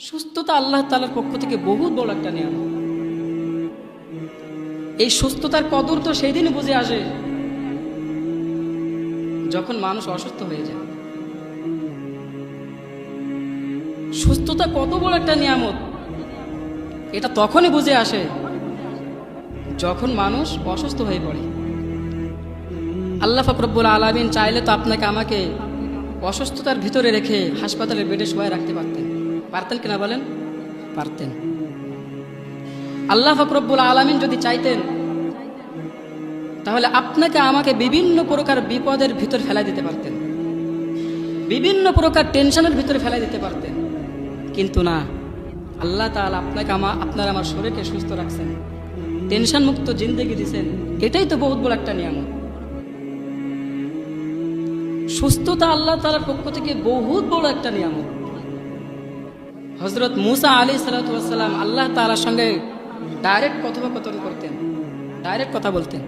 সুস্থতা আল্লাহ তাআলার পক্ষ থেকে বহুত বড় একটা নিয়ামত। এই সুস্থতার কদর তো সেই দিনই বুঝে আসে যখন মানুষ অসুস্থ হয়ে যায়। সুস্থতা কত বড় একটা নিয়ামত এটা তখনই বুঝে আসে যখন মানুষ অসুস্থ হয়ে পড়ে। আল্লাহ পাক রব্বুল আলামিন চাইলে তো আপনাকে আমাকে অসুস্থতার ভিতরে রেখে হাসপাতালের বেডে শুয়ে রাখতে পারতেন, পারতেন কিনা বলেন? পারতেন। আল্লাহ পাক রব্বুল আলামিন যদি চাইতেন তাহলে আপনাকে আমাকে বিভিন্ন প্রকার বিপদের ভিতর ফেলাই দিতে পারতেন, বিভিন্ন প্রকার টেনশনের ভিতরে ফেলাই দিতে পারতেন, কিন্তু না, আল্লাহ তাআলা আপনাকে আপনার আমার শরীরকে সুস্থ রাখছেন, টেনশন মুক্ত জিন্দেগি দিয়েছেন। এটাই তো বহুত বড় একটা নিয়ামত। সুস্থতা আল্লাহ তাআলার পক্ষ থেকে বহুত বড় একটা নিয়ামত। হযরত মুসা আলাইহিস সালাতু ওয়াস সালাম আল্লাহ তাআলার সঙ্গে ডাইরেক্ট কথোপকথন করতেন, ডাইরেক্ট কথা বলতেন।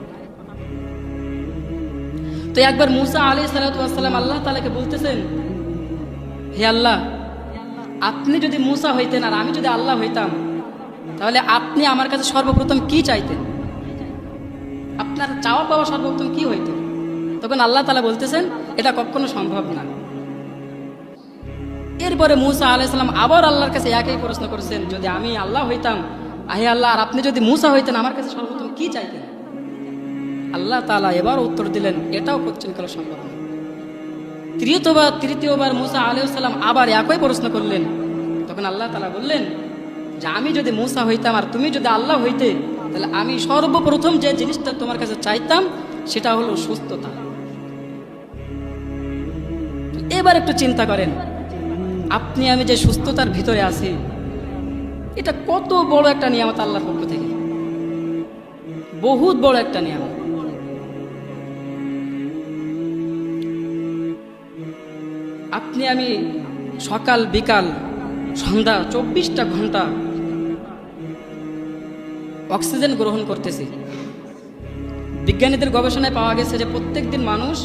তো একবার মুসা আলাইহিস সালাতু ওয়াস সালাম আল্লাহ তাআলাকে বলতেছেন, হে আল্লাহ, আপনি যদি মুসা হইতেন আর আমি যদি আল্লাহ হইতাম তাহলে আপনি আমার কাছে সর্বপ্রথম কি চাইতেন? আপনার চাওয়া পাওয়া সর্বপ্রথম কি হইতো? তখন আল্লাহ তাআলা বলতেছেন, এটা কখনো সম্ভব না। এরপরে মুসা আলাইহিস সালাম আবার আল্লাহর কাছে একই প্রশ্ন করেছেন, যদি আমি আল্লাহ হইতাম, হে আল্লাহ, আর আপনি যদি মুসা হইতেন আমার কাছে সর্বপ্রথম কি চাইতেন? আল্লাহ তাআলা এবার উত্তর দিলেন, এটাও কোশ্চেন করা সম্ভব না। তৃতীয়বার মুসা আলাইহিস সালাম আবার একই প্রশ্ন করলেন। তখন আল্লাহ তাআলা বললেন যে আমি যদি মুসা হইতাম আর তুমি যদি আল্লাহ হইতে তাহলে আমি সর্বপ্রথম যে জিনিসটা তোমার কাছে চাইতাম সেটা হলো সুস্থতা। এবার একটু চিন্তা করেন, আপনি আমি যে সুস্থতার ভিতরে আছি এটা কত বড় একটা নিয়ামত আল্লাহর পক্ষ থেকে, বহুত বড় একটা নিয়ামত। আপনি আমি সকাল বিকাল সন্ধ্যা 24টা ঘন্টা অক্সিজেন গ্রহণ করতেছি। বিজ্ঞানীদের গবেষণায় পাওয়া গেছে যে প্রত্যেক দিন মানুষ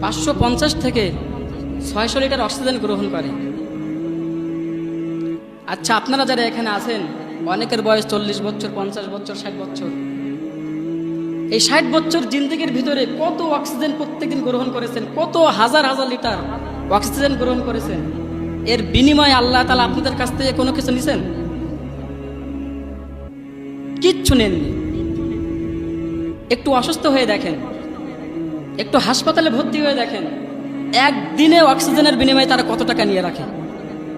550 থেকে 600 লিটার অক্সিজেন গ্রহণ করে। আচ্ছা, আপনারা যারা এখানে আছেন অনেকের বয়স 40 বছর, 50 বছর, 60 বছর। এই 60 বছর জিন্দেগির ভিতরে কত অক্সিজেন প্রত্যেকদিন গ্রহণ করেছেন, কত হাজার হাজার লিটার অক্সিজেন গ্রহণ করেছেন। এর বিনিময়ে আল্লাহ তাআলা আপনাদের কাছ থেকে কোনো কিছু নিছেন? কিচ্ছু নেননি। একটু অসুস্থ হয়ে দেখেন, একটু হাসপাতালে ভর্তি হয়ে দেখেন, একদিনে অক্সিজেনের বিনিময়ে তারা কত টাকা নিয়ে রাখে।